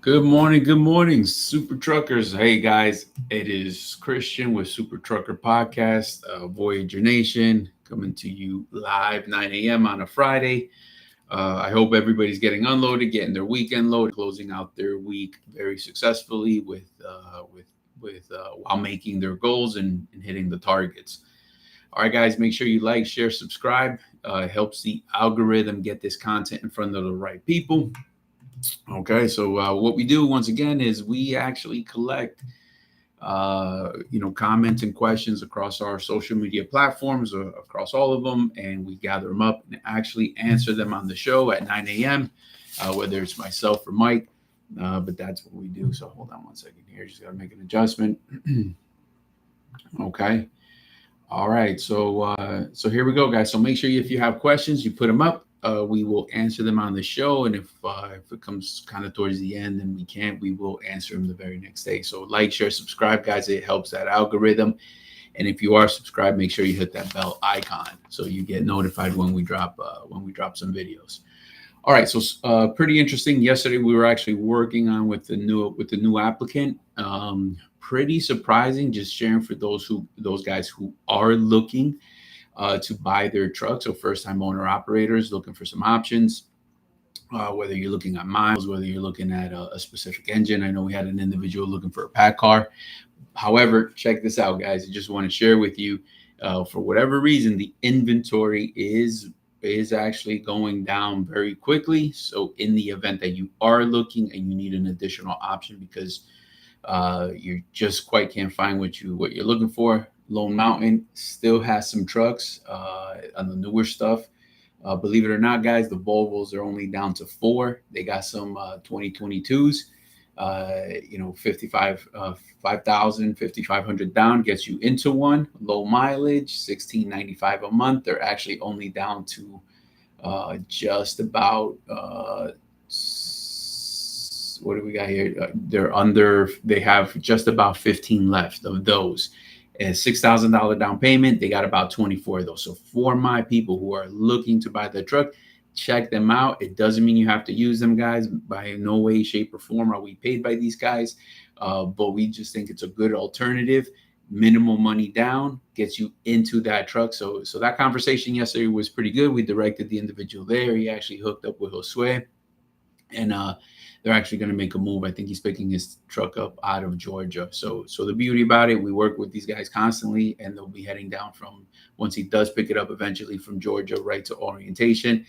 Good morning, Super Truckers. Hey guys, it is Christian with Super Trucker Podcast, Voyager Nation, coming to you live 9 a.m. on a Friday. I hope everybody's getting unloaded, getting their weekend loaded, closing out their week very successfully while making their goals and hitting the targets. All right, guys, make sure you like, share, subscribe. It helps the algorithm get this content in front of the right people. Okay, so what we do once again is we actually collect, comments and questions across our social media platforms, across all of them, and we gather them up and actually answer them on the show at 9 a.m., whether it's myself or Mike. But that's what we do. So hold on one second here. Just got to make an adjustment. Okay. All right. So here we go, guys. So make sure if you have questions, you put them up. We will answer them on the show, and if it comes kind of towards the end and we will answer them the very next day. So like, share, subscribe, guys. It helps that algorithm. And if you are subscribed, make sure you hit that bell icon so you get notified when we drop some videos. All right, so pretty interesting. Yesterday we were actually working on with the new applicant. Pretty surprising. Just sharing for those guys who are looking to buy their truck. So first-time owner operators looking for some options, whether you're looking at miles, whether you're looking at a specific engine. I know we had an individual looking for a pad car. However, check this out, guys. I just want to share with you, for whatever reason, the inventory is actually going down very quickly. So in the event that you are looking and you need an additional option because you just quite can't find what you're looking for, Lone Mountain still has some trucks on the newer stuff. Believe it or not, guys, the Volvos are only down to 4. They got some 2022s. 5,500 down gets you into one. Low mileage, $16.95 a month. They're actually only down to just about what do we got here? They have just about 15 left of those. And $6,000 down payment. They got about 24 of those. So for my people who are looking to buy the truck, check them out. It doesn't mean you have to use them, guys. By no way, shape, or form are we paid by these guys. But we just think it's a good alternative. Minimal money down gets you into that truck. So that conversation yesterday was pretty good. We directed the individual there. He actually hooked up with Josue. And they're actually going to make a move. I think he's picking his truck up out of Georgia. So the beauty about it, we work with these guys constantly, and they'll be heading down once he does pick it up eventually from Georgia right to orientation,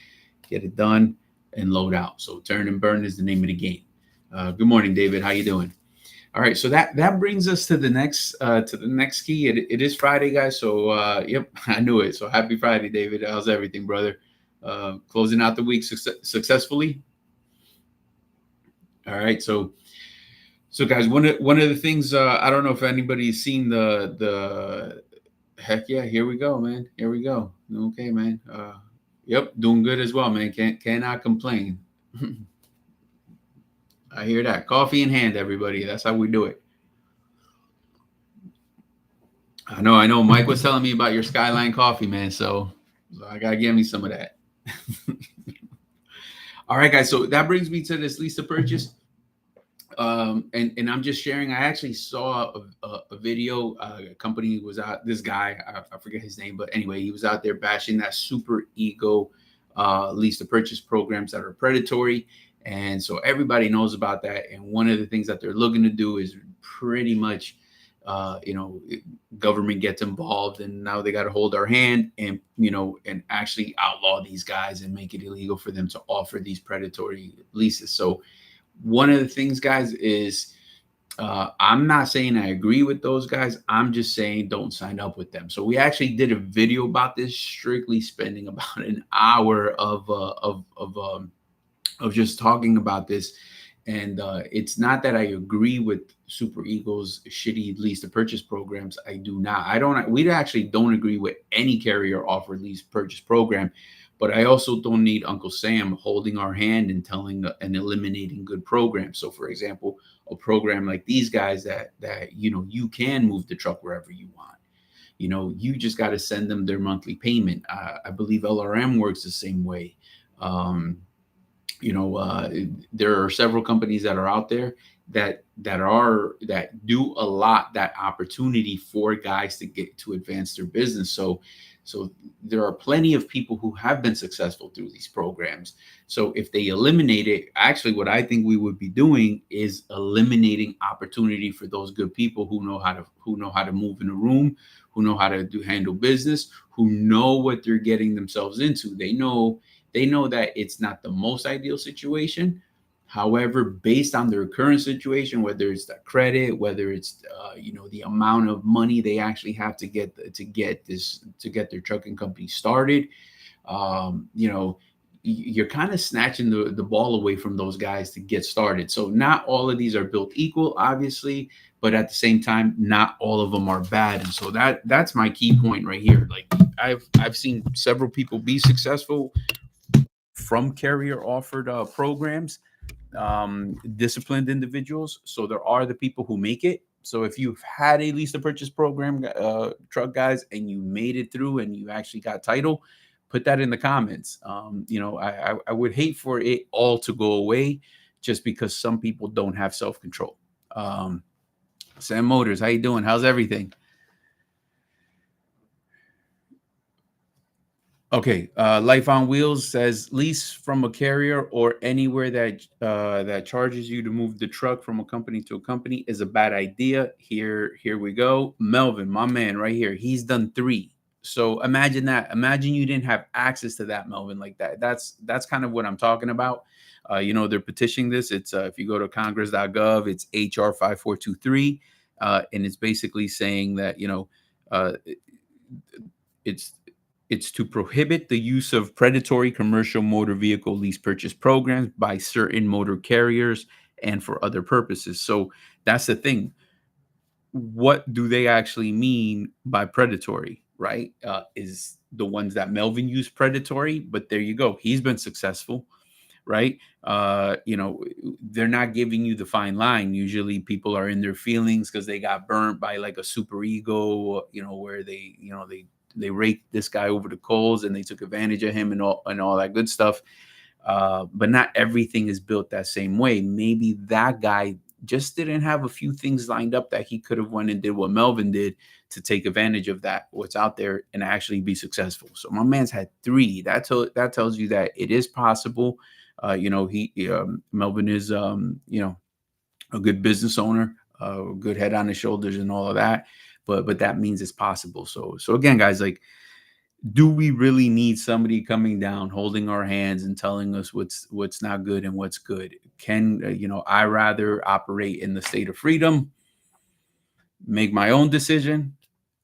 get it done, and load out. So turn and burn is the name of the game. Good morning, David. How you doing? All right, so that brings us to the next key. It is Friday, guys. So yep, I knew it. So happy Friday, David. How's everything, brother? Closing out the week successfully. All right, so guys, one of the things, I don't know if anybody's seen the heck yeah, here we go, man. Here we go. Okay, man. Yep, doing good as well, man. Cannot complain. I hear that. Coffee in hand, everybody. That's how we do it. I know. Mike was telling me about your Skyline coffee, man. So I gotta give me some of that. All right, guys. So that brings me to this lease to purchase. And I'm just sharing. I actually saw a video. A company was out. This guy, I forget his name, but anyway, he was out there bashing that super ego lease to purchase programs that are predatory. And so everybody knows about that. And one of the things that they're looking to do is pretty much, government gets involved, and now they got to hold our hand and actually outlaw these guys and make it illegal for them to offer these predatory leases. So one of the things, guys, is I'm not saying I agree with those guys. I'm just saying don't sign up with them. So we actually did a video about this, strictly spending about an hour of just talking about this. And it's not that I agree with Super Eagle's shitty lease to purchase programs. I do not. We actually don't agree with any carrier offered lease purchase program. But I also don't need Uncle Sam holding our hand and telling and eliminating good programs. So, for example, a program like these guys that you can move the truck wherever you want. You just got to send them their monthly payment. I believe LRM works the same way. you know, there are several companies that are out there that do a lot that opportunity for guys to get to advance their business. So there are plenty of people who have been successful through these programs. So if they eliminate it, actually what I think we would be doing is eliminating opportunity for those good people who know how to move in a room, who know how to handle business, who know what they're getting themselves into. They know that it's not the most ideal situation. However, based on their current situation, whether it's the credit, whether it's the amount of money they actually have to get their trucking company started, you're kind of snatching the ball away from those guys to get started. So not all of these are built equal, obviously, but at the same time, not all of them are bad. And so that's my key point right here. Like I've seen several people be successful from carrier offered programs, disciplined individuals. So there are the people who make it. So if you've had a lease to purchase program, truck guys, and you made it through and you actually got title, put that in the comments. I would hate for it all to go away just because some people don't have self-control. Sam Motors, how you doing? How's everything? Okay, Life on Wheels says lease from a carrier or anywhere that charges you to move the truck from a company to a company is a bad idea. Here we go. Melvin, my man, right here. He's done 3. So imagine that. Imagine you didn't have access to that, Melvin, like that. That's kind of what I'm talking about. They're petitioning this. It's if you go to Congress.gov, it's HR 5423, and it's basically saying that uh, it's it's to prohibit the use of predatory commercial motor vehicle lease purchase programs by certain motor carriers and for other purposes. So that's the thing. What do they actually mean by predatory, right? Is the ones that Melvin used predatory, but there you go. He's been successful, right? They're not giving you the fine line. Usually people are in their feelings because they got burnt by like a super ego, where they raked this guy over the coals and they took advantage of him and all that good stuff. But not everything is built that same way. Maybe that guy just didn't have a few things lined up that he could have went and did what Melvin did to take advantage of what's out there and actually be successful. So my man's had 3. That tells you that it is possible. Melvin is a good business owner, a good head on his shoulders and all of that. But that means it's possible. So again, guys, like, do we really need somebody coming down, holding our hands and telling us what's not good and what's good? Can I rather operate in the state of freedom, make my own decision,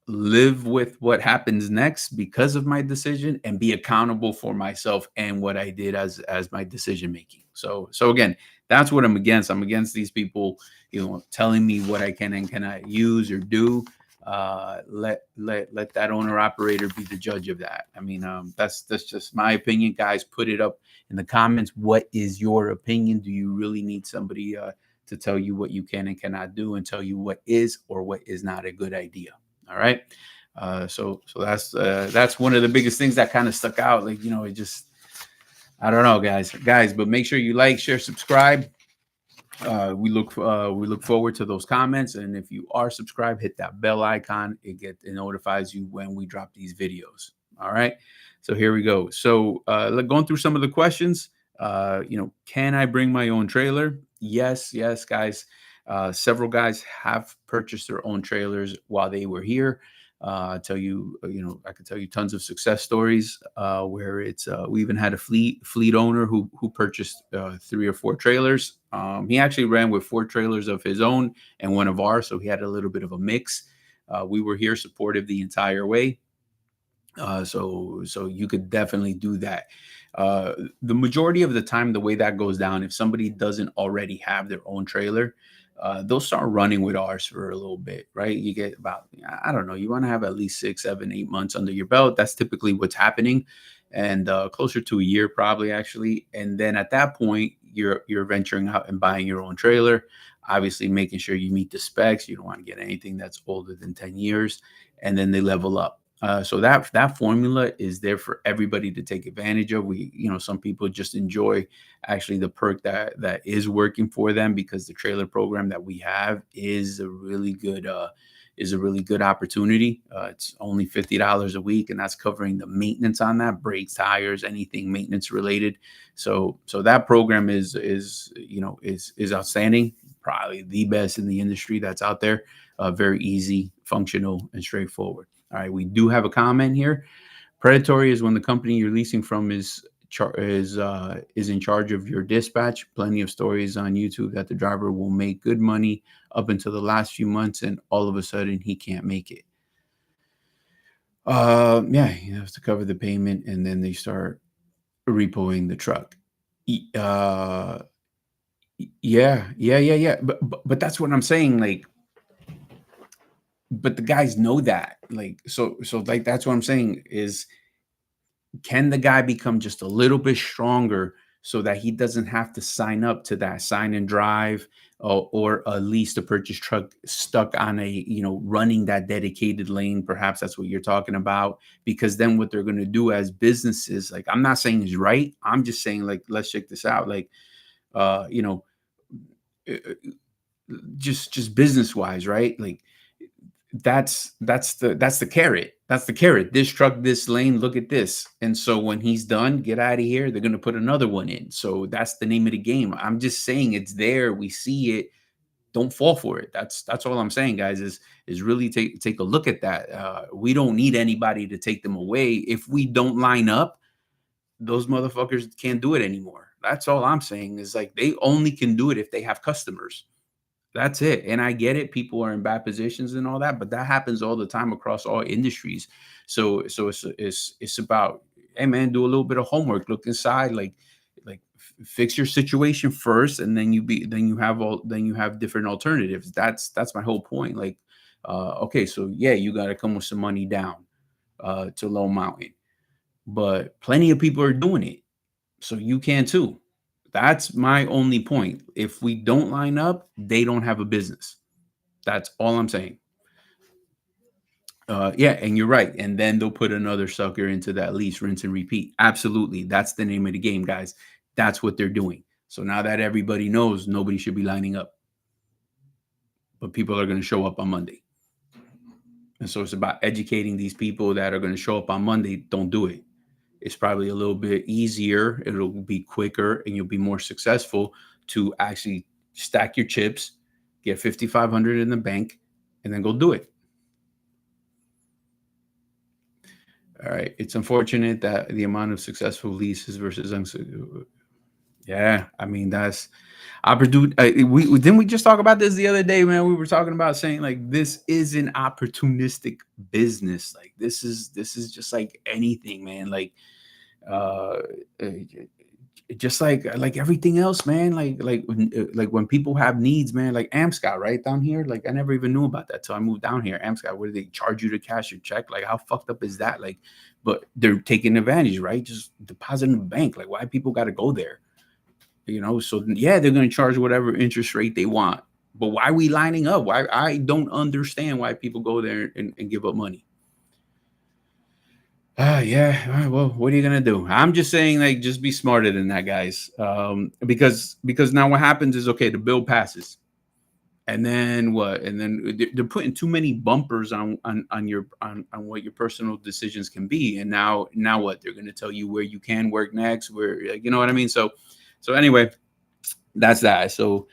live with what happens next because of my decision, and be accountable for myself and what I did as my decision making. So again, that's what I'm against. I'm against these people, telling me what I can and cannot use or do. Let that owner operator be the judge of that. I mean, that's just my opinion, guys. Put it up in the comments. What is your opinion? Do you really need somebody to tell you what you can and cannot do and tell you what is or what is not a good idea? All right. So that's one of the biggest things that kind of stuck out. Like, it just, I don't know, guys, but make sure you like, share, subscribe. We look forward to those comments, and if you are subscribed, hit that bell icon. It notifies you when we drop these videos. All right, so here we go. So going through some of the questions. Can I bring my own trailer? Yes, guys. Several guys have purchased their own trailers while they were here. I tell you, I could tell you tons of success stories where it's. We even had a fleet owner who purchased 3 or 4 trailers. He actually ran with 4 trailers of his own and one of ours, so he had a little bit of a mix. We were here supportive the entire way. So you could definitely do that. The majority of the time, the way that goes down, if somebody doesn't already have their own trailer, they'll start running with ours for a little bit, right? You get about, I don't know, you want to have at least 6, 7, 8 months under your belt. That's typically what's happening, and closer to a year probably, actually. And then at that point, you're venturing out and buying your own trailer, obviously making sure you meet the specs. You don't want to get anything that's older than 10 years, and then they level up. So that formula is there for everybody to take advantage of. Some people just enjoy actually the perk that is working for them, because the trailer program that we have is a really good opportunity. It's only $50 a week, and that's covering the maintenance on that, brakes, tires, anything maintenance related. So that program is outstanding, probably the best in the industry that's out there. Very easy, functional, and straightforward. All right, we do have a comment here. Predatory is when the company you're leasing from is in charge of your dispatch. Plenty of stories on YouTube that the driver will make good money up until the last few months, and all of a sudden he can't make it. Yeah, he has to cover the payment, and then they start repoing the truck. Yeah. But that's what I'm saying. Like, but the guys know that. Like, so like that's what I'm saying is, can the guy become just a little bit stronger so that he doesn't have to sign up to that sign and drive, or a lease to purchase truck stuck on running that dedicated lane? Perhaps that's what you're talking about, because then what they're going to do as businesses, like, I'm not saying is right, I'm just saying, like, let's check this out. Like, uh you know uh, just business wise, right? Like, that's the carrot. That's the carrot. This truck, this lane, look at this. And so when he's done, get out of here, they're going to put another one in. So that's the name of the game. I'm just saying it's there. We see it. Don't fall for it. That's all I'm saying, guys, is really take a look at that. We don't need anybody to take them away. If we don't line up, those motherfuckers can't do it anymore. That's all I'm saying, is like, they only can do it if they have customers. That's it. And I get it. People are in bad positions and all that, but that happens all the time across all industries. So it's about, hey man, do a little bit of homework, look inside, like fix your situation first, and then you have different alternatives. That's my whole point. Like, okay, so yeah, you got to come with some money down to Lone Mountain, but plenty of people are doing it, so you can too. That's my only point. If we don't line up, they don't have a business. That's all I'm saying. Yeah, and you're right. And then they'll put another sucker into that lease, rinse and repeat. Absolutely. That's the name of the game, guys. That's what they're doing. So now that everybody knows, nobody should be lining up, but people are going to show up on Monday. And so it's about educating these people that are going to show up on Monday. Don't do it. It's probably a little bit easier. It'll be quicker, and you'll be more successful to actually stack your chips, get 5,500 in the bank, and then go do it. All right. It's unfortunate that the amount of successful leases versus yeah. I mean, that's opportunity. We didn't we just talk about this the other day, man. We were talking about saying, like, this is an opportunistic business. Like, this is just like anything, man. Like, uh, uh, just like everything else, man. Like when people have needs, man. Like AmScot, right down here. Like, I never even knew about that till I moved down here. AmScot, where do they charge you to cash your check? Like, how fucked up is that? Like, but they're taking advantage, right? Just deposit in the bank. Like, why people got to go there? So yeah, they're going to charge whatever interest rate they want. But why are we lining up? Why? I don't understand why people go there and give up money. Yeah. All right, well, what are you gonna do? I'm just saying, like, just be smarter than that, guys. Because now what happens is, okay, the bill passes, and then what? And then they're putting too many bumpers on what your personal decisions can be. And now what? They're gonna tell you where you can work next, where, like, you know what I mean. So anyway, that's that. So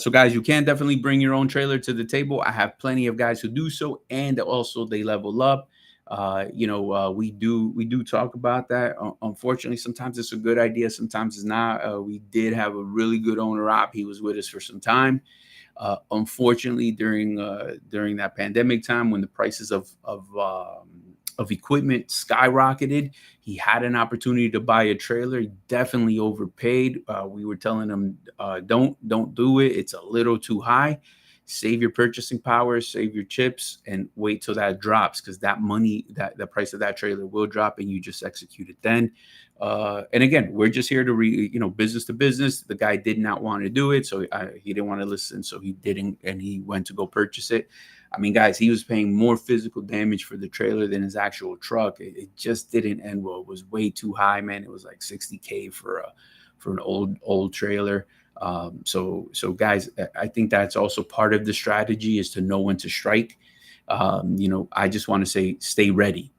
guys, you can definitely bring your own trailer to the table. I have plenty of guys who do so, and also they level up. We do talk about that. Unfortunately, sometimes it's a good idea, sometimes it's not. We did have a really good owner op. He was with us for some time. Unfortunately, during that pandemic time, when the prices of equipment skyrocketed, he had an opportunity to buy a trailer. He definitely overpaid. We were telling him, don't do it. It's a little too high. Save your purchasing power, save your chips, and wait till that drops, because that money, that the price of that trailer will drop, and you just execute it then. And again, we're just here to business to business. The guy did not want to do it, so he didn't want to listen, so he didn't, and he went to go purchase it. I mean, guys, he was paying more physical damage for the trailer than his actual truck. It just didn't end well. It was way too high, man. It was like 60K for an old trailer. So guys, I think that's also part of the strategy, is to know when to strike. I just want to say, stay ready.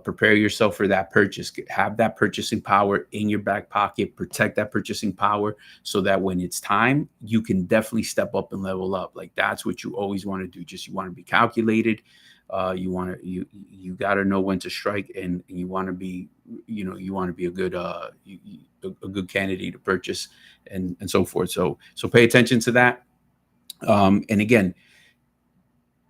Prepare yourself for that purchase. Have that purchasing power in your back pocket. Protect that purchasing power so that when it's time, you can definitely step up and level up. Like, that's what you always want to do. Just, you want to be calculated. You got to know when to strike, and you want to be, you want to be a good a good candidate to purchase, and so forth. So pay attention to that. And again,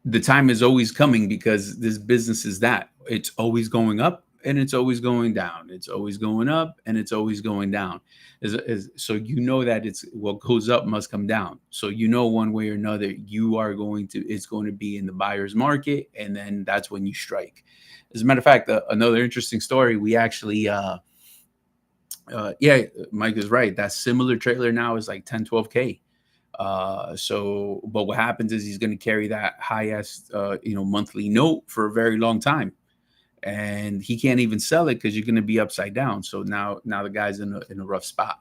the time is always coming, because this business is that it's always going up and it's always going down. It's always going up and it's always going down. So that it's what goes up must come down. So one way or another, it's going to be in the buyer's market, and then that's when you strike. As a matter of fact, another interesting story. We actually, Mike is right. That similar trailer now is like 10, 12K. But what happens is he's going to carry that high ass, monthly note for a very long time, and he can't even sell it because you're going to be upside down. So now the guy's in a rough spot.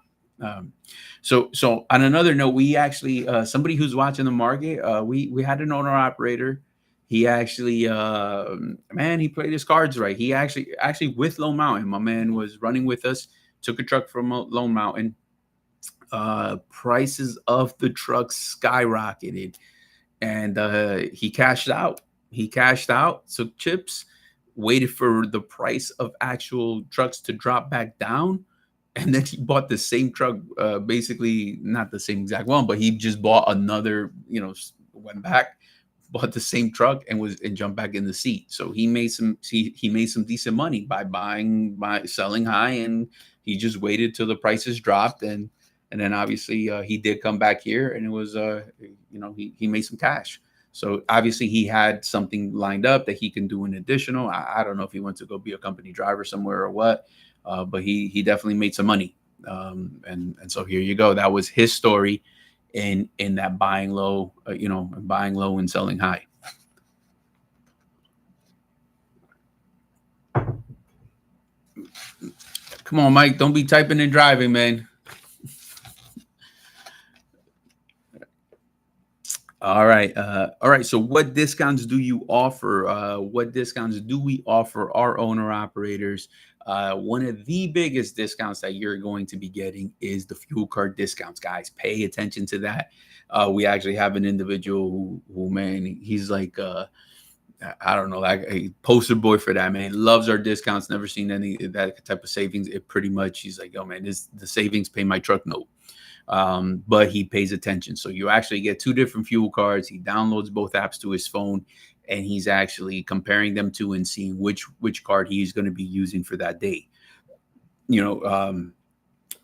So on another note, we actually, somebody who's watching the market, we had an owner operator. He actually, he played his cards right. He actually with Lone Mountain, my man was running with us, took a truck from Lone Mountain. Prices of the truck skyrocketed, and he cashed out. Took chips, waited for the price of actual trucks to drop back down, and then he bought the same truck, basically not the same exact one, but he just bought another, went back, bought the same truck, and jumped back in the seat. So he made some decent money by selling high, and he just waited till the prices dropped, and then obviously he did come back here, and it was he made some cash. So obviously he had something lined up that he can do an additional. I don't know if he went to go be a company driver somewhere or what, but he definitely made some money. And so here you go. That was his story in that buying low, buying low and selling high. Come on, Mike, don't be typing and driving, man. All right. So what discounts do you offer? What discounts do we offer our owner operators? One of the biggest discounts that you're going to be getting is the fuel card discounts, guys. Pay attention to that. We actually have an individual who man, he's like, I don't know, like a poster boy for that, man. Loves our discounts. Never seen any that type of savings. It pretty much, he's like, oh man, the savings pay my truck note. But he pays attention. So you actually get two different fuel cards. He downloads both apps to his phone, and he's actually comparing them to and seeing which card he's going to be using for that day.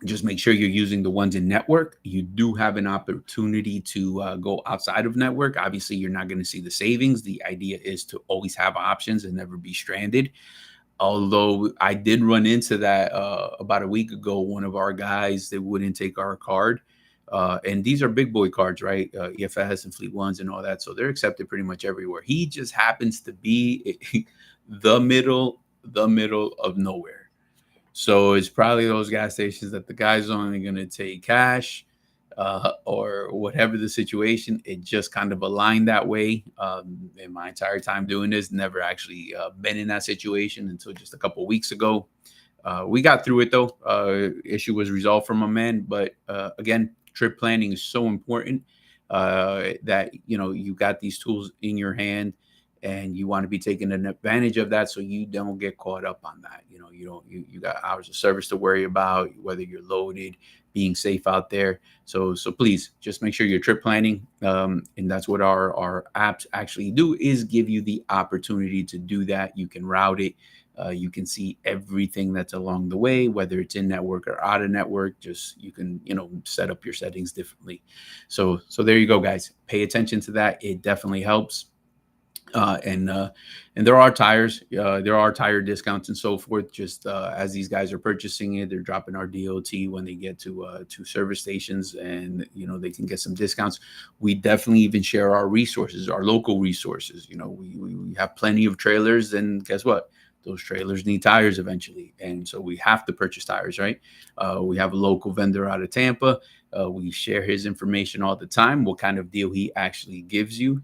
Just make sure you're using the ones in network. You do have an opportunity to go outside of network. Obviously, you're not going to see the savings. The idea is to always have options and never be stranded. Although I did run into that about a week ago. One of our guys, they wouldn't take our card. And these are big boy cards, right? EFS and Fleet Ones and all that. So they're accepted pretty much everywhere. He just happens to be the middle of nowhere. So it's probably those gas stations that the guy's only going to take cash or whatever the situation. It just kind of aligned that way. In my entire time doing this, never actually been in that situation until just a couple of weeks ago. We got through it though. Issue was resolved for my man. But again, trip planning is so important that you got these tools in your hand, and you want to be taking an advantage of that so you don't get caught up on that. You got hours of service to worry about, whether you're loaded, being safe out there. So please just make sure you're trip planning. And that's what our apps actually do, is give you the opportunity to do that. You can route it. You can see everything that's along the way, whether it's in network or out of network. Just you can set up your settings differently. So there you go, guys. Pay attention to that. It definitely helps. And there are tires, there are tire discounts and so forth. Just as these guys are purchasing it, they're dropping our DOT when they get to service stations, and they can get some discounts. We definitely even share our resources, our local resources. We have plenty of trailers, and guess what? Those trailers need tires eventually, and so we have to purchase tires, right? We have a local vendor out of Tampa. We share his information all the time, what kind of deal he actually gives you.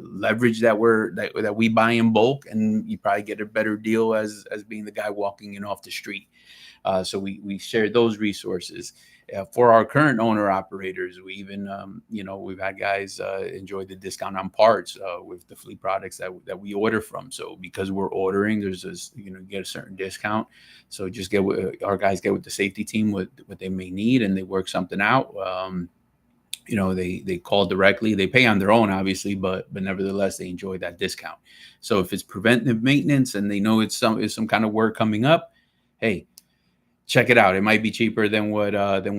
Leverage that we buy in bulk, and you probably get a better deal as being the guy walking in off the street. So we share those resources. For our current owner operators, we even we've had guys enjoy the discount on parts with the fleet products that we order from. So because we're ordering, there's this, get a certain discount. So just our guys get with the safety team what they may need, and they work something out. They call directly, they pay on their own, obviously, but nevertheless, they enjoy that discount. So if it's preventive maintenance and they know it's some kind of work coming up, hey, check it out. It might be cheaper than what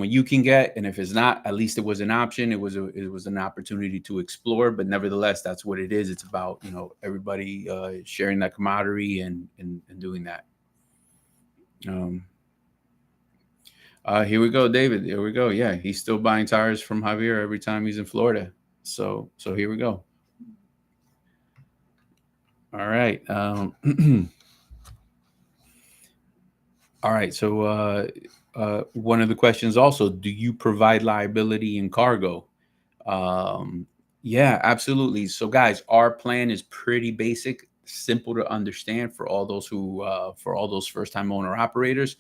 you can get, and if it's not, at least it was an option. It was an opportunity to explore. But nevertheless, that's what it is. It's about everybody sharing that camaraderie and doing that. Here we go, David. Here we go. Yeah, he's still buying tires from Javier every time he's in Florida. So here we go. All right. All right. So one of the questions also, do you provide liability in cargo? Yeah, absolutely. So guys, our plan is pretty basic, simple to understand for all those first-time owner operators.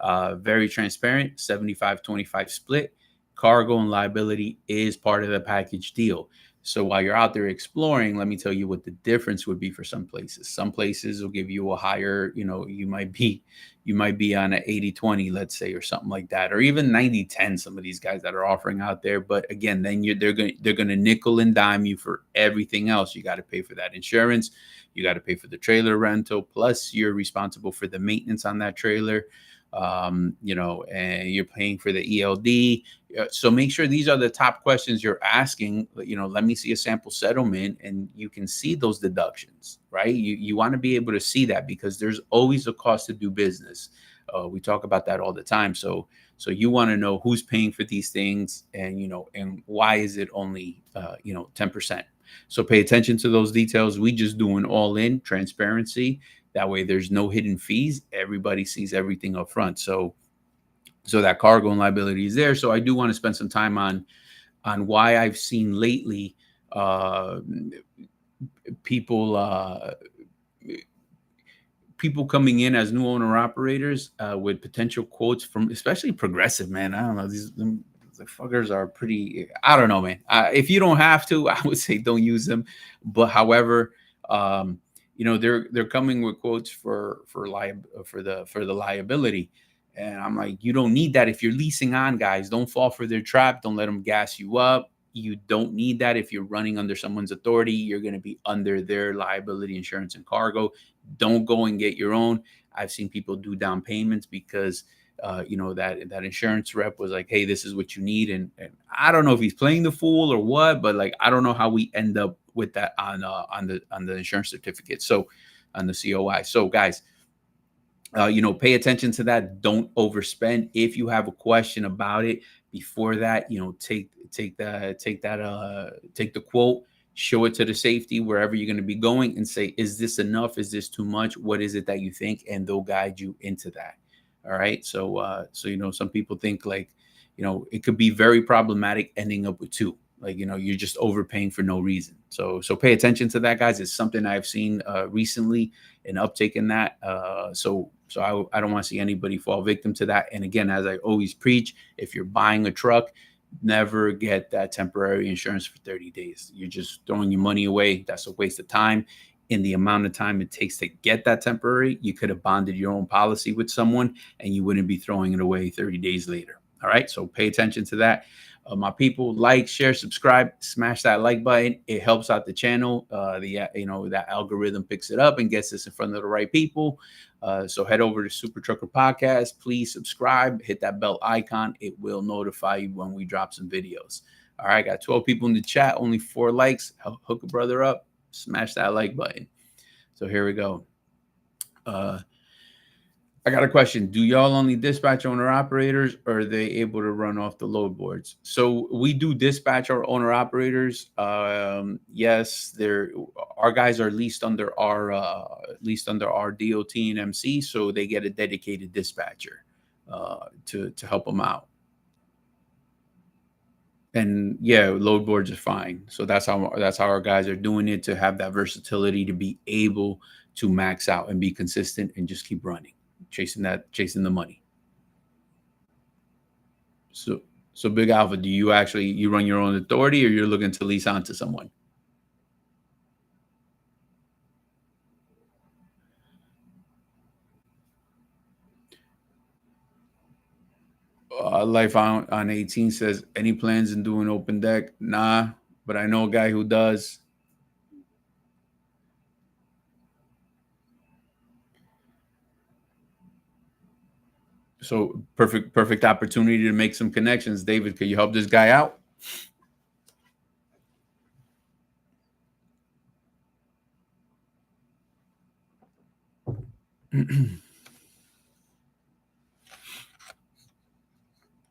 Very transparent, 75-25 split. Cargo and liability is part of the package deal. So while you're out there exploring, let me tell you what the difference would be for some places. Some places will give you a higher, you might be on an 80-20, let's say, or something like that, or even 90-10, some of these guys that are offering out there. But again, then they're going to nickel and dime you for everything else. You got to pay for that insurance. You got to pay for the trailer rental. Plus you're responsible for the maintenance on that trailer. And you're paying for the ELD. So make sure these are the top questions you're asking. Let me see a sample settlement, and you can see those deductions, right? You want to be able to see that, because there's always a cost to do business. We talk about that all the time. So you want to know who's paying for these things, and and why is it only 10%. So pay attention to those details. We just do an all-in transparency. That way there's no hidden fees. Everybody sees everything up front. So that cargo and liability is there. So I do want to spend some time on why I've seen lately people coming in as new owner operators with potential quotes from especially Progressive, man. I don't know. The fuckers are pretty, I don't know, man. If you don't have to, I would say don't use them. But however, they're coming with quotes for the liability, and I'm like, you don't need that if you're leasing on, guys. Don't fall for their trap. Don't let them gas you up. You don't need that if you're running under someone's authority. You're going to be under their liability insurance and cargo. Don't go and get your own. I've seen people do down payments because that insurance rep was like, hey, this is what you need, and I don't know if he's playing the fool or what, but like I don't know how we end up with that on the insurance certificate, so on the COI. So guys, pay attention to that. Don't overspend. If you have a question about it before that, take the quote, show it to the safety wherever you're going to be going, and say, is this enough? Is this too much? What is it that you think? And they'll guide you into that. All right. So some people think like, it could be very problematic ending up with two. Like, you're just overpaying for no reason. So pay attention to that, guys. It's something I've seen recently, an uptick in that. So I don't want to see anybody fall victim to that. And again, as I always preach, if you're buying a truck, never get that temporary insurance for 30 days. You're just throwing your money away. That's a waste of time. In the amount of time it takes to get that temporary, you could have bonded your own policy with someone and you wouldn't be throwing it away 30 days later. All right. So pay attention to that. My people, like, share, subscribe, smash that like button. It helps out the channel. That algorithm picks it up and gets us in front of the right people. So head over to Super Trucker Podcast. Please subscribe, hit that bell icon. It will notify you when we drop some videos. All right. Got 12 people in the chat, only 4 likes. Hook a brother up. smash that like button. So here we go. I got a question. Do y'all only dispatch owner operators, or are they able to run off the load boards? So we do dispatch our owner operators. Yes, our guys are leased under our DOT and MC, so they get a dedicated dispatcher to help them out. And yeah, load boards are fine. So that's how our guys are doing it, to have that versatility, to be able to max out and be consistent and just keep running, chasing the money. So Big Alpha, do you run your own authority, or you're looking to lease onto someone? Life on 18 says, any plans in doing open deck? Nah, but I know a guy who does. So perfect opportunity to make some connections. David, could you help this guy out?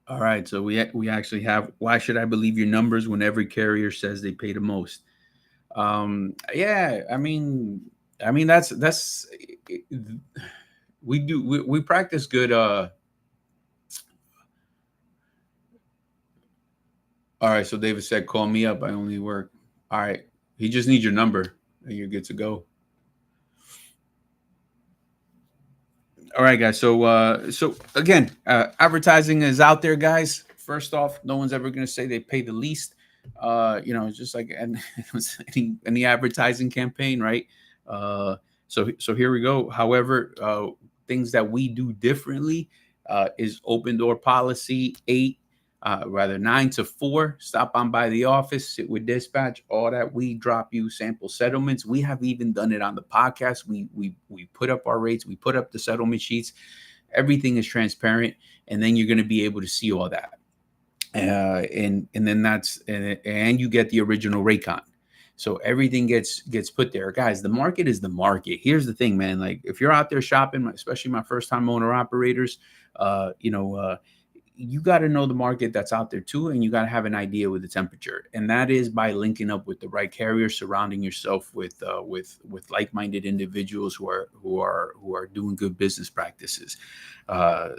All right, so we actually have, why should I believe your numbers when every carrier says they pay the most? Yeah, I mean that's we practice good. All right, so David said, call me up. I only work. All right, he just needs your number, and you're good to go. All right, guys. So again, advertising is out there, guys. First off, no one's ever going to say they pay the least. It's just like any advertising campaign, right? So here we go. However, things that we do differently is open door policy 9 to 4. Stop on by the office, sit with dispatch. All that, we drop you sample settlements. We have even done it on the podcast. We put up our rates. We put up the settlement sheets. Everything is transparent, and then you're going to be able to see all that. And then you get the original Raycon. So everything gets put there, guys. The market is the market. Here's the thing, man. Like, if you're out there shopping, especially my first time owner operators, you got to know the market that's out there too, and you got to have an idea with the temperature, and that is by linking up with the right carrier, surrounding yourself with like-minded individuals who are doing good business practices.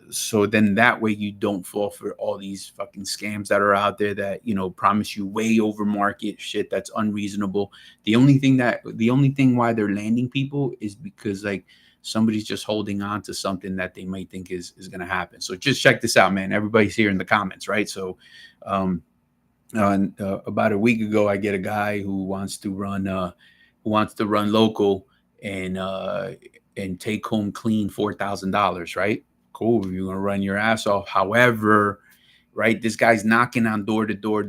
So then that way you don't fall for all these fucking scams that are out there that promise you way over market shit that's unreasonable. The only thing why they're landing people is because somebody's just holding on to something that they might think is going to happen. So just check this out, man. Everybody's here in the comments, right? So about a week ago, I get a guy who wants to run local and take home clean $4,000, right? Cool. You're going to run your ass off. However, right, this guy's knocking on door to door,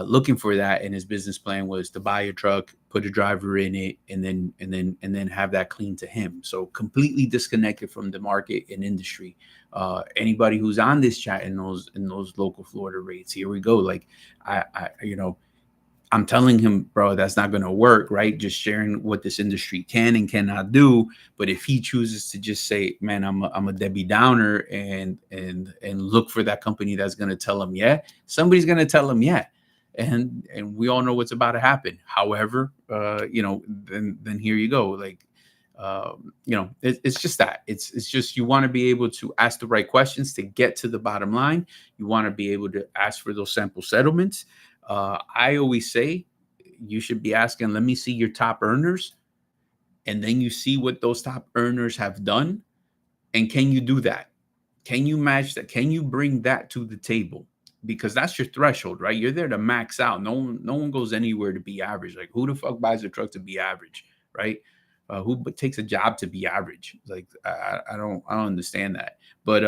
looking for that, and his business plan was to buy a truck, put a driver in it, and then have that clean to him. So completely disconnected from the market and industry. Anybody who's on this chat in those local Florida rates, here we go. I'm telling him, bro, that's not going to work, right? Just sharing what this industry can and cannot do. But if he chooses to just say, man, I'm a Debbie Downer and look for that company that's going to tell him, yeah, somebody's going to tell him, yeah. And we all know what's about to happen. However, then here you go. It's just that. It's just, you want to be able to ask the right questions to get to the bottom line. You want to be able to ask for those sample settlements. I always say you should be asking, let me see your top earners. And then you see what those top earners have done. And can you do that? Can you match that? Can you bring that to the table? Because that's your threshold, right? You're there to max out. No one goes anywhere to be average. Like, who the fuck buys a truck to be average, right? Who takes a job to be average? Like, I don't understand that. But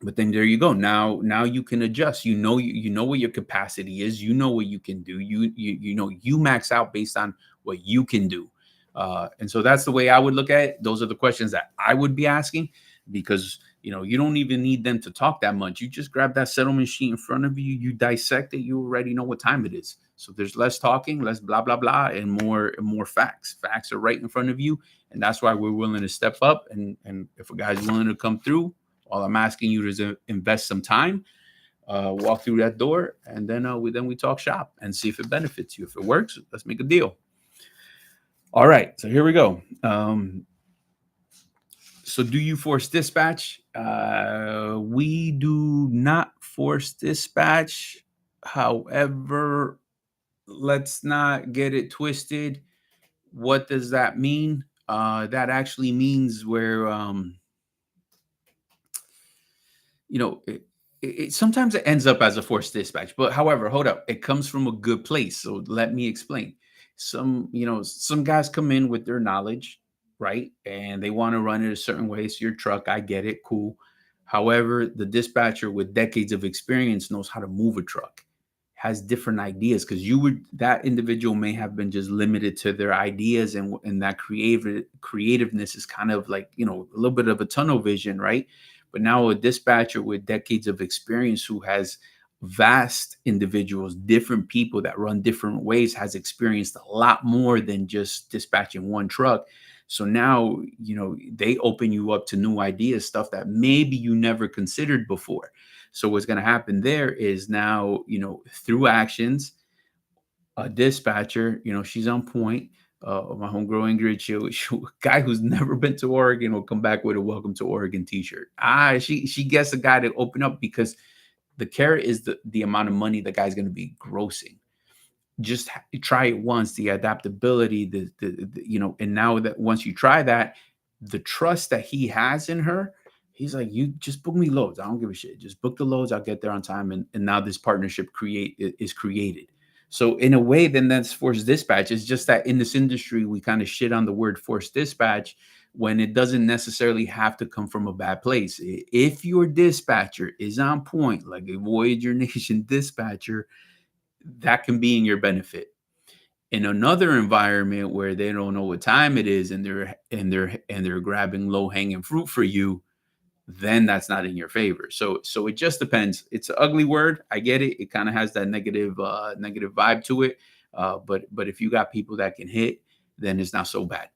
then there you go. Now you can adjust. You know what your capacity is. You know what you can do. You max out based on what you can do. And so that's the way I would look at it. Those are the questions that I would be asking, because you don't even need them to talk that much. You just grab that settlement sheet in front of you, you dissect it, you already know what time it is. So there's less talking, less blah blah blah, and more facts. Facts are right in front of you, and that's why we're willing to step up. And if a guy's willing to come through, all I'm asking you is to invest some time, walk through that door, and then we talk shop and see if it benefits you. If it works, let's make a deal. All right, so here we go. So do you force dispatch? We do not force dispatch. However, let's not get it twisted. What does that mean? That actually means where it sometimes it ends up as a forced dispatch. But however, hold up, it comes from a good place. So let me explain. Some guys come in with their knowledge, right? And they want to run it a certain way. It's your truck. I get it. Cool. However, the dispatcher with decades of experience knows how to move a truck, has different ideas, because that individual may have been just limited to their ideas, and that creativeness is kind of like, a little bit of a tunnel vision, right? But now a dispatcher with decades of experience, who has vast individuals, different people that run different ways, has experienced a lot more than just dispatching one truck. So now, they open you up to new ideas, stuff that maybe you never considered before. So what's going to happen there is now, through actions, a dispatcher, she's on point. My homegirl Ingrid, she guy who's never been to Oregon will come back with a "Welcome to Oregon" T-shirt. She gets a guy to open up, because the carrot is the amount of money the guy's going to be grossing. Just try it once, the adaptability, and now that once you try that, the trust that he has in her, he's like, you just book me loads. I don't give a shit. Just book the loads. I'll get there on time. And now this partnership is created. So in a way, then that's forced dispatch. It's just that in this industry, we kind of shit on the word forced dispatch when it doesn't necessarily have to come from a bad place. If your dispatcher is on point, like a Voyager Nation dispatcher, that can be in your benefit. In another environment where they don't know what time it is, and they're grabbing low hanging fruit for you, then that's not in your favor. So it just depends. It's an ugly word. I get it. It kind of has that negative vibe to it. But if you got people that can hit, then it's not so bad.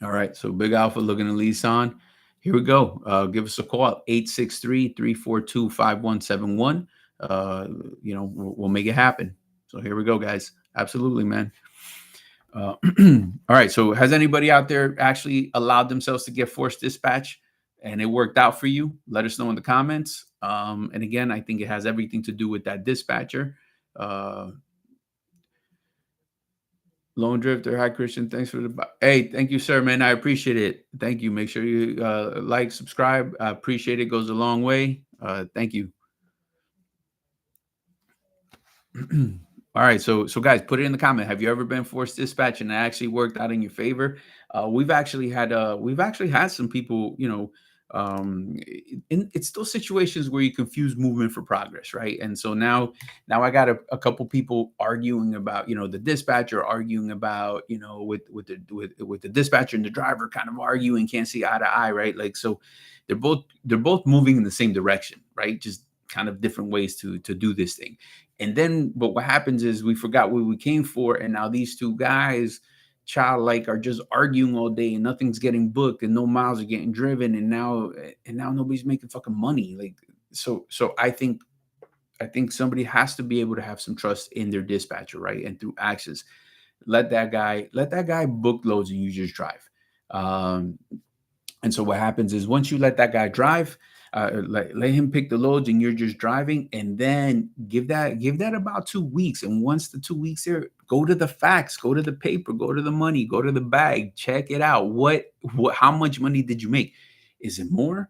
All right. So Big Alpha looking to lease on. Here we go. Give us a call, 863-342-5171. We'll make it happen. So here we go, guys. Absolutely, man. All right. So has anybody out there actually allowed themselves to get forced dispatch and it worked out for you? Let us know in the comments. And again, I think it has everything to do with that dispatcher. Lone Drifter, hi Christian, thanks for the hey, thank you, sir, man. I appreciate it. Thank you. Make sure you like, subscribe. I appreciate it. Goes a long way. Thank you. All right, so guys, put it in the comment. Have you ever been forced dispatch and it actually worked out in your favor? We've actually had some people, it's those situations where you confuse movement for progress, right? And so now I got a couple people arguing about, the dispatcher, arguing about, with the dispatcher and the driver kind of arguing, can't see eye to eye, right? Like, so they're both moving in the same direction, right? Just kind of different ways to do this thing. And then, but what happens is we forgot what we came for, and now these two guys, childlike, are just arguing all day, and nothing's getting booked, and no miles are getting driven, and now nobody's making fucking money. Like, so I think somebody has to be able to have some trust in their dispatcher, right? And through access, let that guy book loads, and you just drive. And so what happens is once you let that guy drive, let him pick the loads, and you're just driving, and then give that about 2 weeks. And once the 2 weeks there, go to the facts, go to the paper, go to the money, go to the bag, check it out. How much money did you make? Is it more?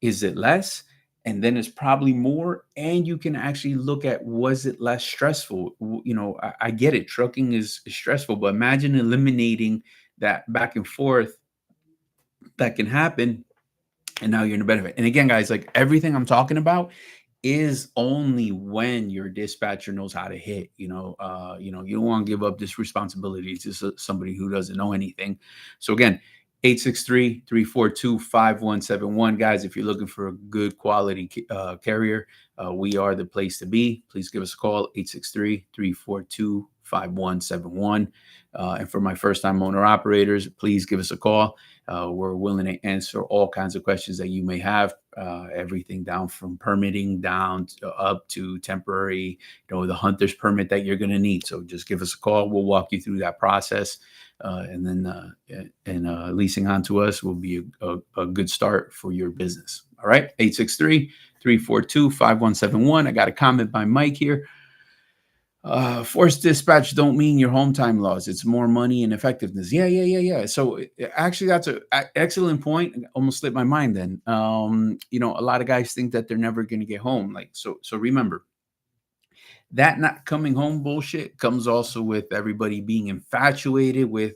Is it less? And then it's probably more. And you can actually look at, was it less stressful? I get it. Trucking is stressful, but imagine eliminating that back and forth that can happen. And now you're in the benefit. And again, guys, like everything I'm talking about is only when your dispatcher knows how to hit. You don't want to give up this responsibility to somebody who doesn't know anything. So again, 863-342-5171. Guys, if you're looking for a good quality carrier, we are the place to be. Please give us a call, 863-342-5171. And for my first-time owner operators, please give us a call. We're willing to answer all kinds of questions that you may have, everything down from permitting down up to temporary, the hunter's permit that you're going to need. So just give us a call. We'll walk you through that process. And then leasing onto us will be a good start for your business. All right, 863-342-5171. I got a comment by Mike here. Forced dispatch don't mean your home time loss. It's more money and effectiveness. Yeah. So actually, that's an excellent point. Almost slipped my mind then. A lot of guys think that they're never going to get home. So remember, that not coming home bullshit comes also with everybody being infatuated with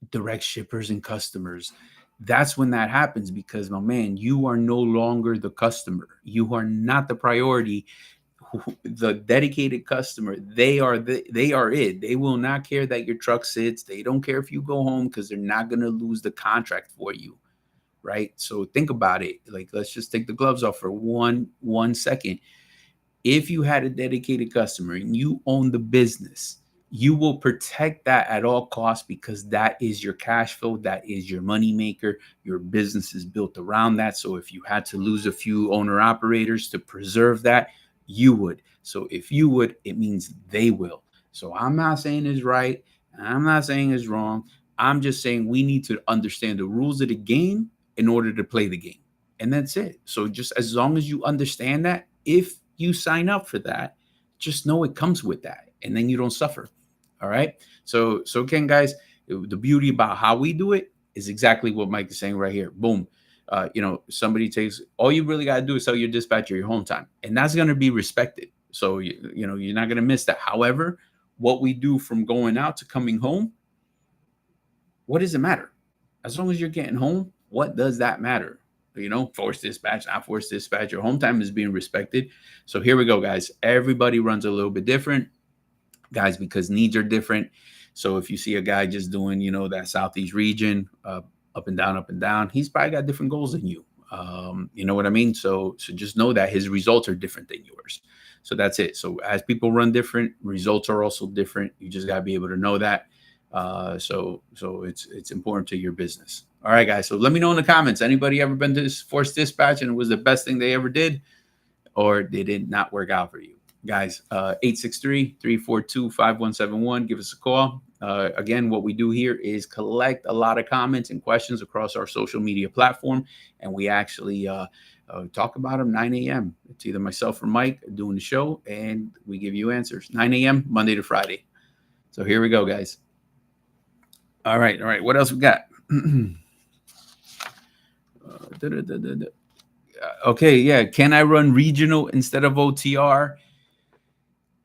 direct shippers and customers. That's when that happens, because, my man, you are no longer the customer. You are not the priority. The dedicated customer, they are it. They will not care that your truck sits. They don't care if you go home, because they're not going to lose the contract for you, right? So think about it. Like, let's just take the gloves off for one second. If you had a dedicated customer and you own the business, you will protect that at all costs, because that is your cash flow. That is your money maker. Your business is built around that. So if you had to lose a few owner operators to preserve that, you would. So if you would, it means they will. So I'm not saying it's right. I'm not saying it's wrong. I'm just saying we need to understand the rules of the game in order to play the game. And that's it. So just as long as you understand that, if you sign up for that, just know it comes with that, and then you don't suffer. All right. So again, guys, the beauty about how we do it is exactly what Mike is saying right here. Boom. Somebody takes, all you really got to do is tell your dispatcher your home time, and that's going to be respected. So, you're not going to miss that. However, what we do from going out to coming home, what does it matter? As long as you're getting home, what does that matter? Forced dispatch, not forced dispatch, your home time is being respected. So here we go, guys. Everybody runs a little bit different, guys, because needs are different. So if you see a guy just doing, that Southeast region, up and down, he's probably got different goals than you. You know what I mean? So just know that his results are different than yours. So that's it. So as people run different, results are also different. You just got to be able to know that. So it's important to your business. All right, guys. So let me know in the comments. Anybody ever been to this forced dispatch and it was the best thing they ever did, or did it not work out for you? Guys, 863-342-5171. Give us a call. Again, what we do here is collect a lot of comments and questions across our social media platform, and we actually talk about them 9 a.m. It's either myself or Mike doing the show, and we give you answers. 9 a.m. Monday to Friday. So here we go, guys. All right. What else we got? Okay, yeah. Can I run regional instead of OTR?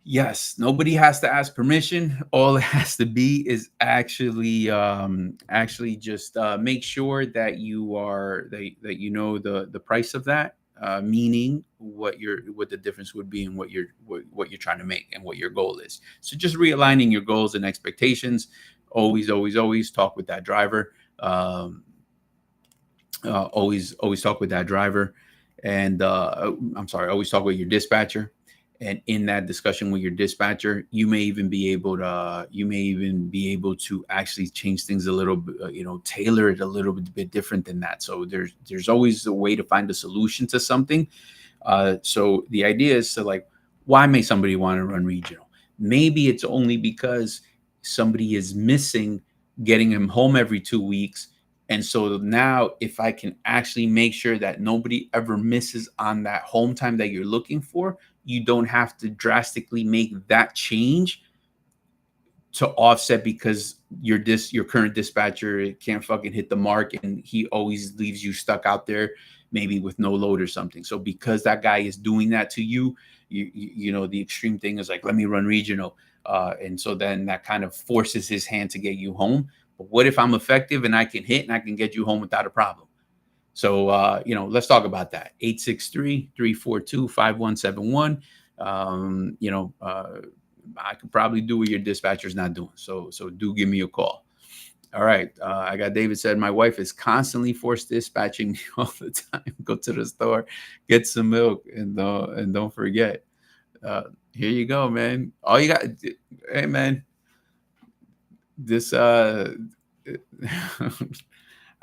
Yes. Nobody has to ask permission. All it has to be is actually just make sure that you are that you know the price of that, meaning what the difference would be and what you're trying to make and what your goal is. So just realigning your goals and expectations. Always talk with that driver. Always talk with that driver, and always talk with your dispatcher. And in that discussion with your dispatcher, you may even be able to actually change things a little bit, tailor it a little bit different than that. So there's always a way to find a solution to something. So the idea is to, why may somebody want to run regional? Maybe it's only because somebody is missing getting him home every 2 weeks. And so now, if I can actually make sure that nobody ever misses on that home time that you're looking for, you don't have to drastically make that change to offset because your current dispatcher can't fucking hit the mark and he always leaves you stuck out there, maybe with no load or something. So because that guy is doing that to you, the extreme thing is let me run regional. And so then that kind of forces his hand to get you home. But what if I'm effective and I can hit and I can get you home without a problem? So, let's talk about that. 863-342-5171. I could probably do what your dispatcher's not doing. So do give me a call. All right. I got David said, my wife is constantly force dispatching me all the time. Go to the store, get some milk, and don't forget. Here you go, man. All you got, hey man, this I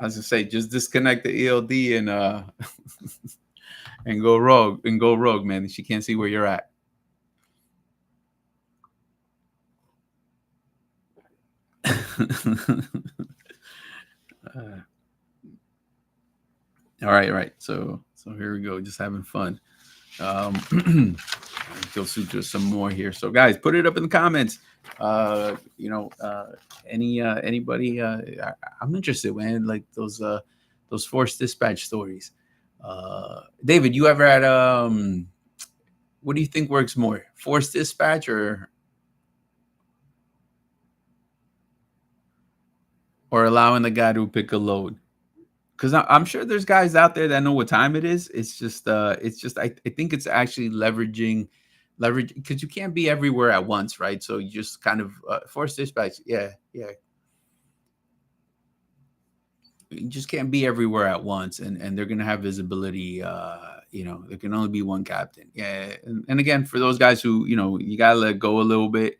was gonna say, just disconnect the ELD and and go rogue, man. She can't see where you're at. All right. So here we go. Just having fun. Go through some more here. So guys, put it up in the comments. Anybody? I'm interested, man. Like those forced dispatch stories. David, you ever had what do you think works more, forced dispatch or allowing the guy to pick a load? Because I'm sure there's guys out there that know what time it is. It's just I think it's actually leverage because you can't be everywhere at once, right? So you just kind of force dispatch. Yeah. You just can't be everywhere at once, and they're gonna have visibility. There can only be one captain. Yeah, and again, for those guys who you gotta let go a little bit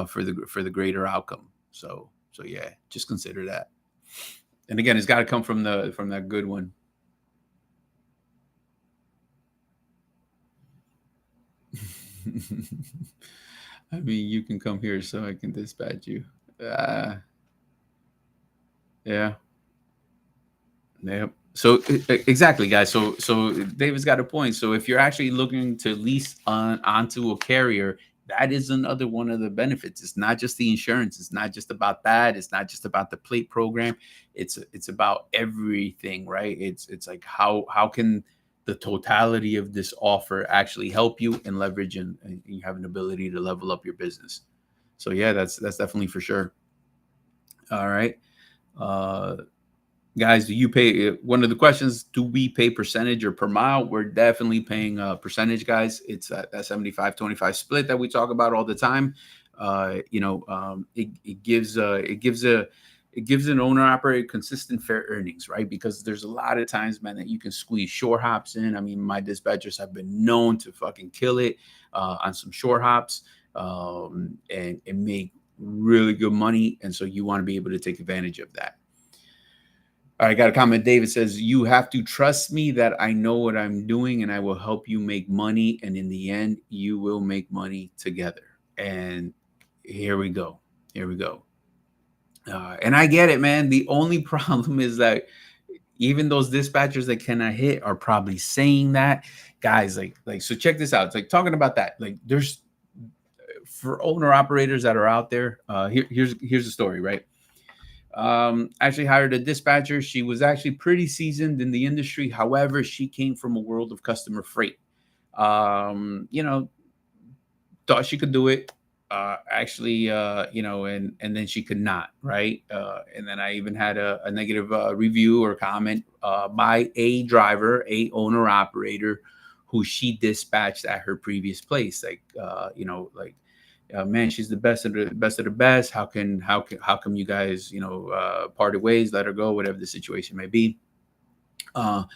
for the greater outcome. So yeah, just consider that. And again, it's got to come from that good one. I mean, you can come here so I can dispatch you. Yeah. Yep. So exactly, guys. So David's got a point. So if you're actually looking to lease onto a carrier, that is another one of the benefits. It's not just the insurance. It's not just about that. It's not just about the plate program. It's about everything, right? It's like how can the totality of this offer actually help you and leverage and you have an ability to level up your business. So yeah, that's definitely for sure. All right. Guys, do you pay? One of the questions: do we pay percentage or per mile? We're definitely paying percentage, guys. It's that 75-25 split that we talk about all the time. It gives an owner operator consistent fair earnings, right? Because there's a lot of times, man, that you can squeeze short hops in. I mean, my dispatchers have been known to fucking kill it on some short hops and make really good money, and so you want to be able to take advantage of that. All right, got a comment. David says, you have to trust me that I know what I'm doing and I will help you make money. And in the end, you will make money together. And here we go. And I get it, man. The only problem is that even those dispatchers that cannot hit are probably saying that. Guys, so check this out. It's like talking about that. Like there's for owner operators that are out there. Here's the story, right? Actually hired a dispatcher. She was actually pretty seasoned in the industry. However, she came from a world of customer freight. Thought she could do it. And then she could not, right? And then I even had a negative review or comment by a driver, a owner operator who she dispatched at her previous place. Man, she's the best of the best. How come you guys, parted ways, let her go, whatever the situation may be. And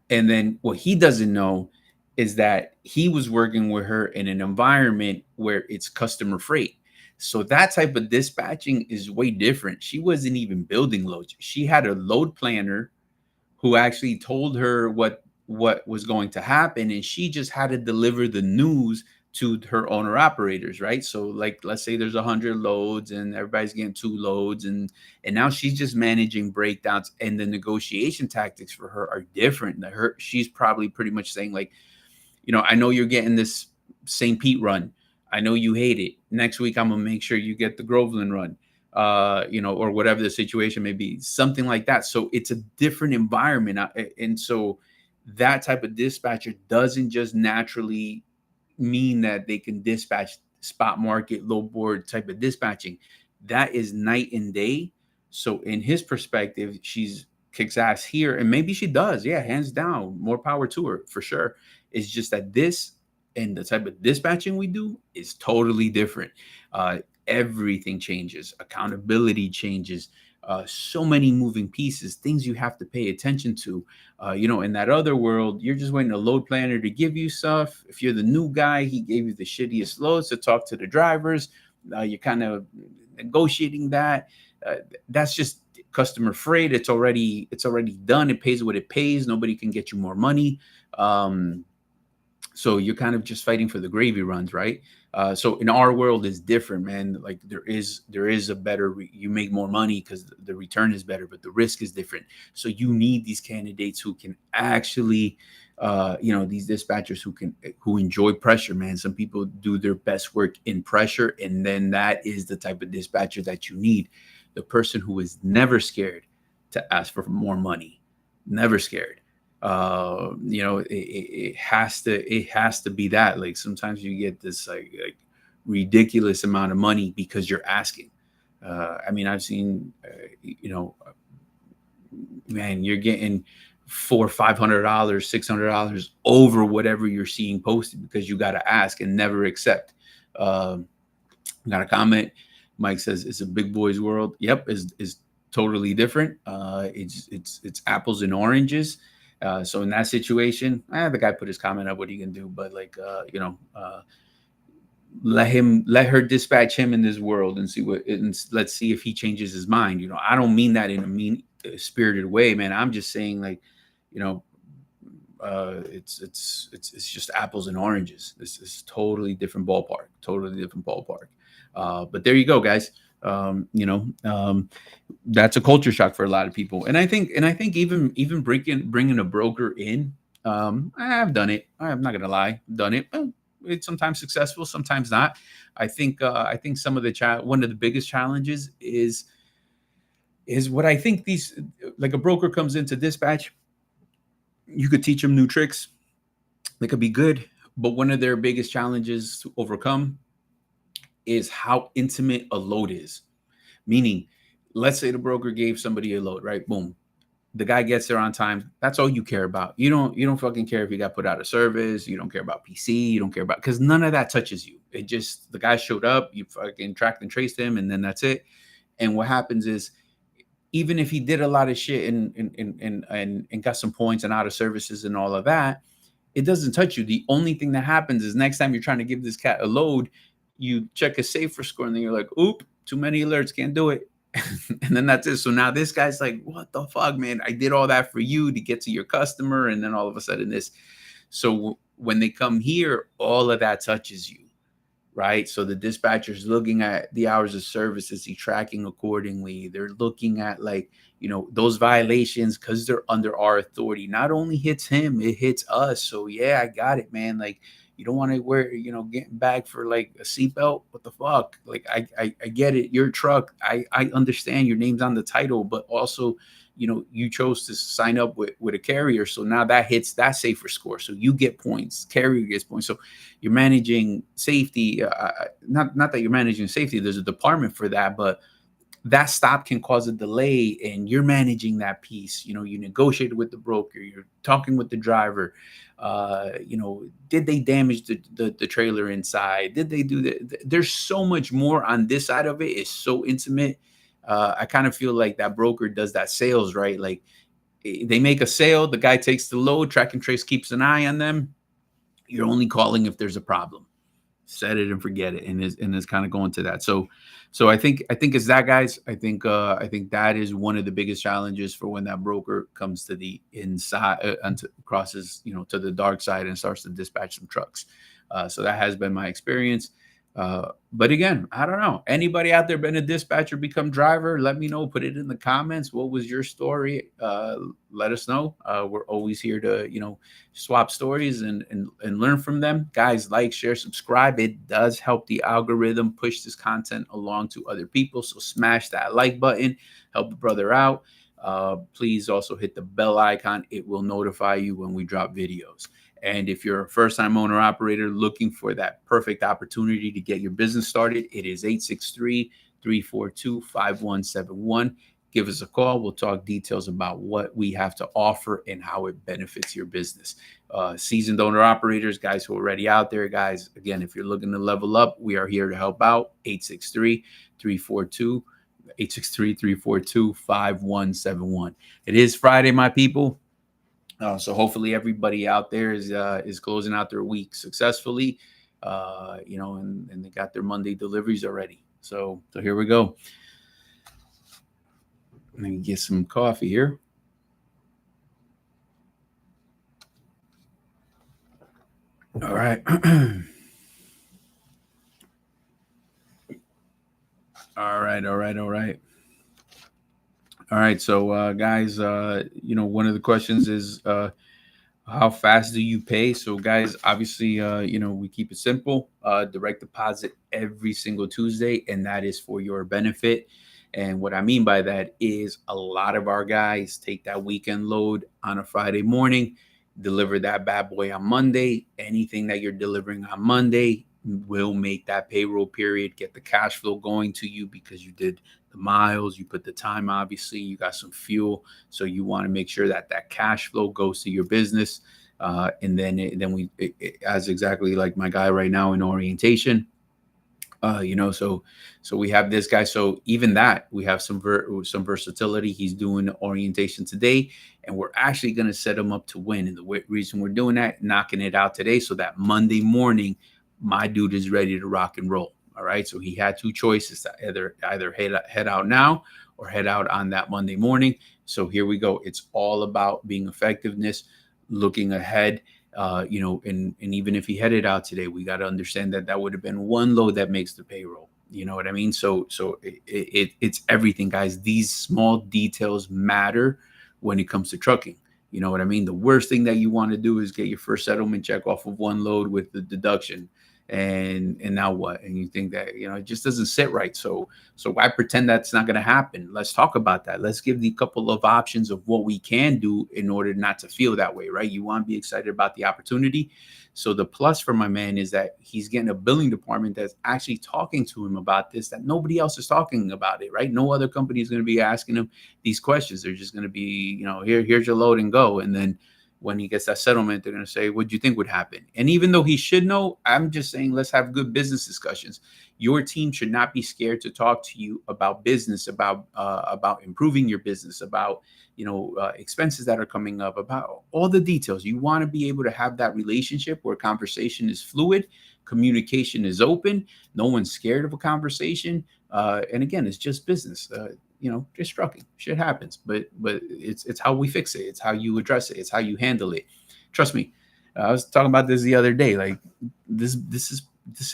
then what he doesn't know is that he was working with her in an environment where it's customer freight. So that type of dispatching is way different. She wasn't even building loads. She had a load planner who actually told her what was going to happen, and she just had to deliver the news to her owner operators, right? So like, let's say there's 100 loads and everybody's getting 2 loads, and now she's just managing breakdowns, and the negotiation tactics for her are different. She's probably pretty much saying like, I know you're getting this St. Pete run. I know you hate it. Next week, I'm gonna make sure you get the Groveland run, or whatever the situation may be, something like that. So it's a different environment. And so that type of dispatcher doesn't just naturally mean that they can dispatch spot market, low board type of dispatching. That is night and day. So in his perspective, she's kicks ass here, and maybe she does. Yeah, hands down, more power to her for sure. It's just that this and the type of dispatching we do is totally different. Everything changes, accountability changes, So many moving pieces, things you have to pay attention to. In that other world, you're just waiting a load planner to give you stuff. If you're the new guy, he gave you the shittiest loads to talk to the drivers. You're kind of negotiating that. That's just customer freight. It's already done. It pays what it pays. Nobody can get you more money. So you're kind of just fighting for the gravy runs, right? So in our world is different, man. Like there is a better, you make more money because the return is better, but the risk is different. So you need these candidates who can actually, these dispatchers who enjoy pressure, man. Some people do their best work in pressure, and then that is the type of dispatcher that you need. The person who is never scared to ask for more money, never scared. It has to be that. Like sometimes you get this like ridiculous amount of money because you're asking. I've seen man, you're getting $400, $500, $600 over whatever you're seeing posted because you got to ask and never accept. Got a comment. Mike says it's a big boys world. Yep, is totally different. It's apples and oranges. So in that situation, the guy put his comment up. What are you gonna do? But let her dispatch him in this world and let's see if he changes his mind. I don't mean that in a mean spirited way, man. I'm just saying it's just apples and oranges. This is totally different ballpark. But there you go, guys. That's a culture shock for a lot of people. And I think even bringing a broker in, I've done it. I'm not gonna lie, done it. It's sometimes successful, sometimes not. I think some of one of the biggest challenges is what I think these, like a broker comes into dispatch, you could teach them new tricks. They could be good, but one of their biggest challenges to overcome is how intimate a load is. Meaning, let's say the broker gave somebody a load, right? Boom. The guy gets there on time. That's all you care about. You don't fucking care if he got put out of service. You don't care about PC. You don't care about, because none of that touches you. It just, the guy showed up, you fucking tracked and traced him, and then that's it. And what happens is, even if he did a lot of shit and got some points and out of services and all of that, it doesn't touch you. The only thing that happens is next time you're trying to give this cat a load, you check a safer score and then you're like, oop, too many alerts, can't do it. And then that's it. So now this guy's like, what the fuck, man? I did all that for you to get to your customer. And then all of a sudden this. So when they come here, all of that touches you, right? So the dispatcher's looking at the hours of service. Is he tracking accordingly? They're looking at those violations, because they're under our authority. Not only hits him, it hits us. So yeah, I got it, man. Like, you don't want to wear, getting back for like a seatbelt. What the fuck? Like, I get it. Your truck. I understand your name's on the title, but also, you chose to sign up with a carrier. So now that hits that safer score. So you get points. Carrier gets points. So you're managing safety. Not that you're managing safety. There's a department for that, but that stop can cause a delay, and you're managing that piece. You negotiated with the broker. You're talking with the driver. Did they damage the trailer inside? Did they do that? There's so much more on this side of it. It's so intimate. I kind of feel like that broker does that sales, right? Like, they make a sale, the guy takes the load, track and trace keeps an eye on them. You're only calling if there's a problem. Set it and forget it, and it's kind of going to that. So I think it's that, guys. I think that is one of the biggest challenges for when that broker comes to the inside and crosses to the dark side and starts to dispatch some trucks. So that has been my experience. But again, I don't know. Anybody out there been a dispatcher, become driver? Let me know. Put it in the comments. What was your story? Let us know. We're always here to, swap stories and learn from them. Guys, like, share, subscribe. It does help the algorithm push this content along to other people. So smash that like button. Help the brother out. Please also hit the bell icon. It will notify you when we drop videos. And if you're a first-time owner operator looking for that perfect opportunity to get your business started, it is 863-342-5171. Give us a call. We'll talk details about what we have to offer and how it benefits your business. Seasoned owner operators, guys who are already out there, guys, again, if you're looking to level up, we are here to help out. 863-342 863-342-5171. It is Friday, my people. So hopefully everybody out there is closing out their week successfully, and they got their Monday deliveries already. So here we go. Let me get some coffee here. All right. All right. So, guys, one of the questions is, how fast do you pay? So, guys, obviously, we keep it simple. Direct deposit every single Tuesday, and that is for your benefit. And what I mean by that is a lot of our guys take that weekend load on a Friday morning, deliver that bad boy on Monday. Anything that you're delivering on Monday will make that payroll period, get the cash flow going to you because you did the miles, you put the time, obviously, you got some fuel. So you want to make sure that that cash flow goes to your business. And then as exactly like my guy right now in orientation, so we have this guy. So even that, we have some versatility. He's doing orientation today, and we're actually going to set him up to win. And the reason we're doing that, knocking it out today, so that Monday morning, my dude is ready to rock and roll. All right. So he had two choices to either head out now or head out on that Monday morning. So here we go. It's all about being effectiveness, looking ahead. And even if he headed out today, we got to understand that would have been one load that makes the payroll. You know what I mean? So it's everything, guys. These small details matter when it comes to trucking. You know what I mean? The worst thing that you want to do is get your first settlement check off of one load with the deduction. And now what? And you think that, it just doesn't sit right. So why pretend that's not going to happen? Let's talk about that. Let's give the couple of options of what we can do in order not to feel that way, right? You want to be excited about the opportunity. So the plus for my man is that he's getting a billing department that's actually talking to him about this, that nobody else is talking about it, right? No other company is going to be asking him these questions. They're just going to be, here's your load and go. And then when he gets that settlement, they're going to say, what do you think would happen? And even though he should know, I'm just saying, let's have good business discussions. Your team should not be scared to talk to you about business, about improving your business, about, expenses that are coming up, about all the details. You want to be able to have that relationship where conversation is fluid, communication is open. No one's scared of a conversation. And again, it's just business. Just trucking. Shit happens, but it's how we fix it. It's how you address it. It's how you handle it. Trust me. I was talking about this the other day. Like this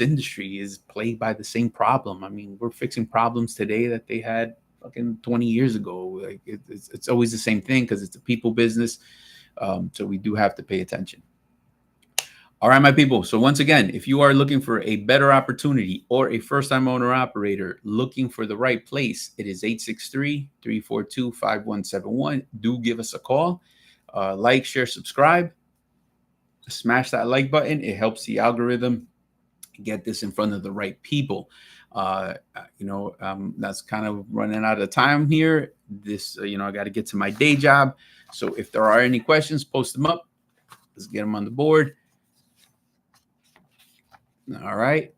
industry is plagued by the same problem. I mean, we're fixing problems today that they had fucking 20 years ago. Like it's always the same thing because it's a people business. So we do have to pay attention. All right, my people. So once again, if you are looking for a better opportunity or a first-time owner operator looking for the right place, it is 863-342-5171. Do give us a call. Like, share, subscribe. Smash that like button. It helps the algorithm get this in front of the right people. That's kind of running out of time here. I got to get to my day job. So if there are any questions, post them up. Let's get them on the board. All right.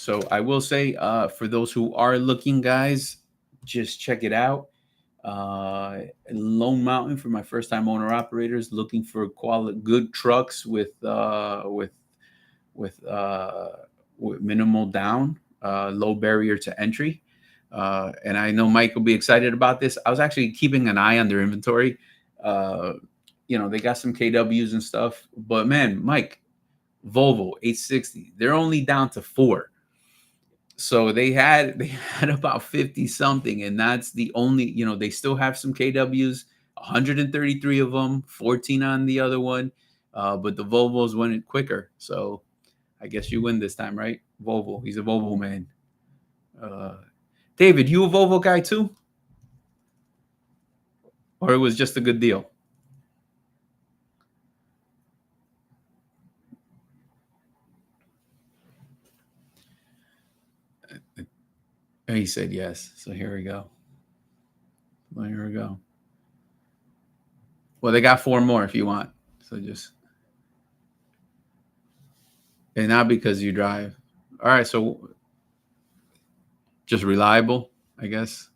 So I will say, for those who are looking, guys, just check it out. Lone Mountain for my first-time owner operators looking for good trucks with minimal down, low barrier to entry. And I know Mike will be excited about this. I was actually keeping an eye on their inventory. They got some KWs and stuff, but man, Mike, Volvo 860, they're only down to 4. So they had about 50 something, and that's the only, they still have some KWs, 133 of them, 14 on the other one. But the Volvos went quicker. So I guess you win this time, right? Volvo. He's a Volvo man. David, you a Volvo guy too? Or it was just a good deal? He said yes. So here we go. Well, they got 4 more if you want. So just, and not because you drive. All right. So Just reliable, I guess.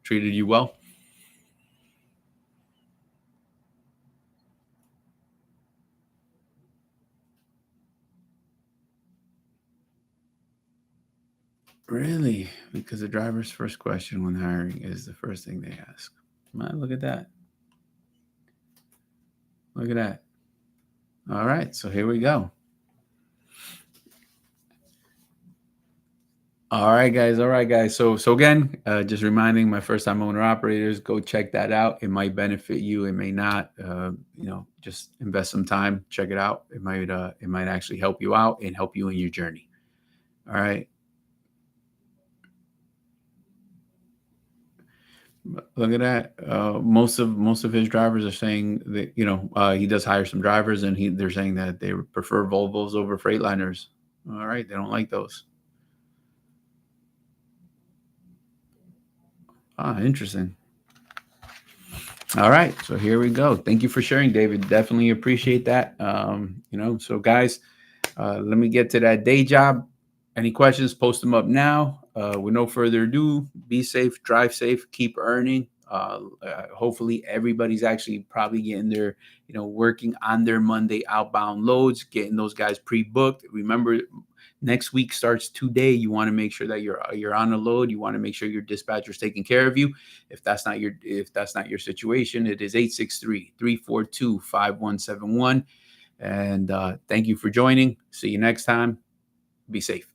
Treated you well. Really? Because the driver's first question when hiring is the first thing they ask. Man, look at that. Look at that. All right, so here we go. All right, guys. All right, guys. So again, just reminding my first-time owner operators, go check that out. It might benefit you. It may not. Just invest some time. Check it out. It might actually help you out and help you in your journey. All right. Look at that. Most of his drivers are saying that he does hire some drivers, and they're saying that they prefer Volvos over Freightliners. All right, they don't like those. Interesting. All right, so here we go. Thank you for sharing, David. Definitely appreciate that. So guys, let me get to that day job. Any questions? Post them up now. With no further ado, be safe, drive safe, keep earning. Hopefully, everybody's actually probably getting their, working on their Monday outbound loads, getting those guys pre-booked. Remember, next week starts today. You want to make sure that you're on a load. You want to make sure your dispatcher's taking care of you. If that's not your situation, it is 863-342-5171. And thank you for joining. See you next time. Be safe.